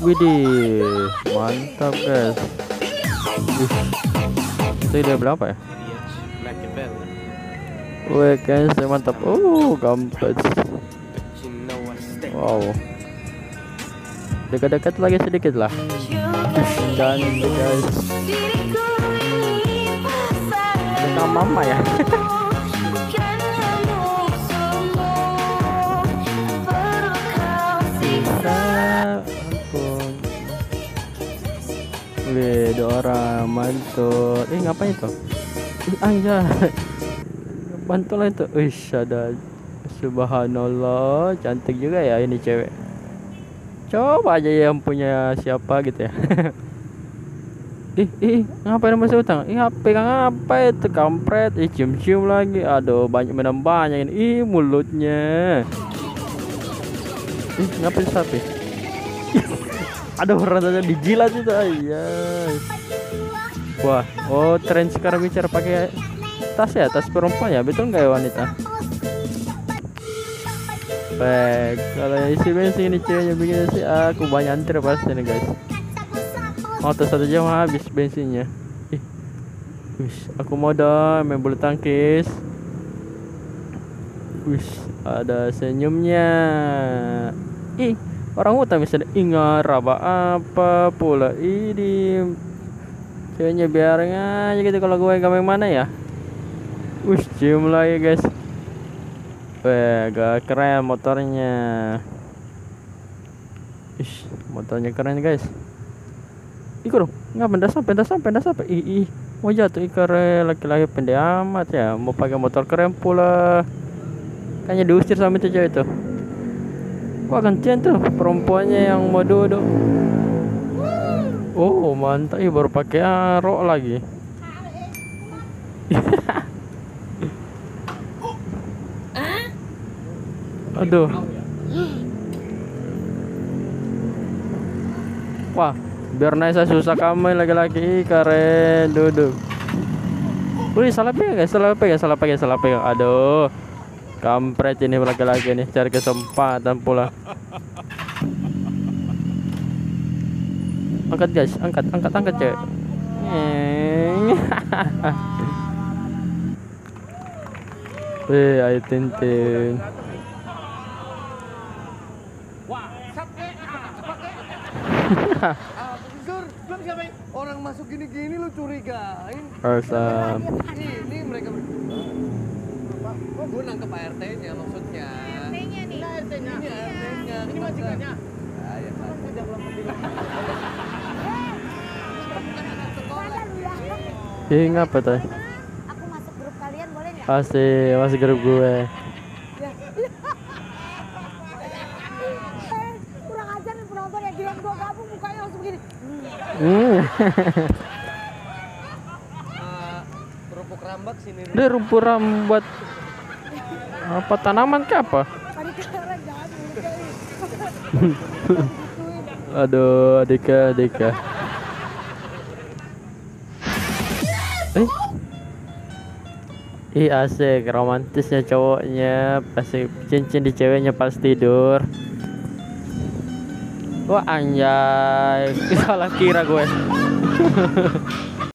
Widih, mantap guys. Itu dia berapa ya? Wih guys, mantap. Gampang. Wow. Dekat-dekat lagi sedikit lah. Dan guys. Dengan mama ya. Wih, dua orang mantul. Ngapain itu? Anjay. Bantulah itu. Ada. Subhanallah, cantik juga ya ini cewek. Coba aja yang punya siapa gitu ya. Ngapain masih utang? Pegang apa itu kampret? Cium-cium lagi. Aduh, banyak menambahnya ini. Mulutnya. Ngapain sapi? Ada orang saja dijilat itu aja. Wah, tren sekarang bicara pakai tas ya, tas perempuan ya, betul nggak ya wanita? Baik, kalau isi bensin ini ceweknya begini sih, aku banyak antri pasti nih guys. Motor 1 jam habis bensinnya. Aku mau dong main bulu tangkis. Ada senyumnya. Orang hutan bisa ngaraba apa pula ini. Ceweknya biarin aja gitu, kalau gue gak main mana ya. Cium lagi guys. Gak keren motornya. Motornya keren guys. Ikut dong. Nggak pendas sampai. Mau jatuh keren, laki-laki pendek amat ya. Mau pakai motor keren pula. Kayaknya diusir sama itu cewek itu. Wah, gantian tuh perempuannya yang mau duduk. Mantap. Baru pakai arok lagi. Aduh. Wah, biar naik saya susah kamu laki-laki keren duduk. Salah pegang. Aduh. Kampret ini laki-laki nih, cari kesempatan pula. Angkat guys, angkat cewek. Ayo Tintin. Orang masuk gini-gini lu curigain. Asam. Ini mereka berdua. Gue nangkep ART-nya maksudnya. ART-nya nih. Ini ART-nya. Ini majikannya. Ya Pak. Ngapa tuh? Aku masuk grup kalian boleh nggak? Masih grup gue. Kurang ajar nih penonton ya, giliran gua gabung mukanya langsung begini. Kerupuk rambat sini. Dia rumput rambat. Apa tanaman ke apa? Tadi keren jangan Aduh, Dika. Asik romantisnya cowoknya, pasti cincin di ceweknya pas tidur. Wah anjay, salah kira gue.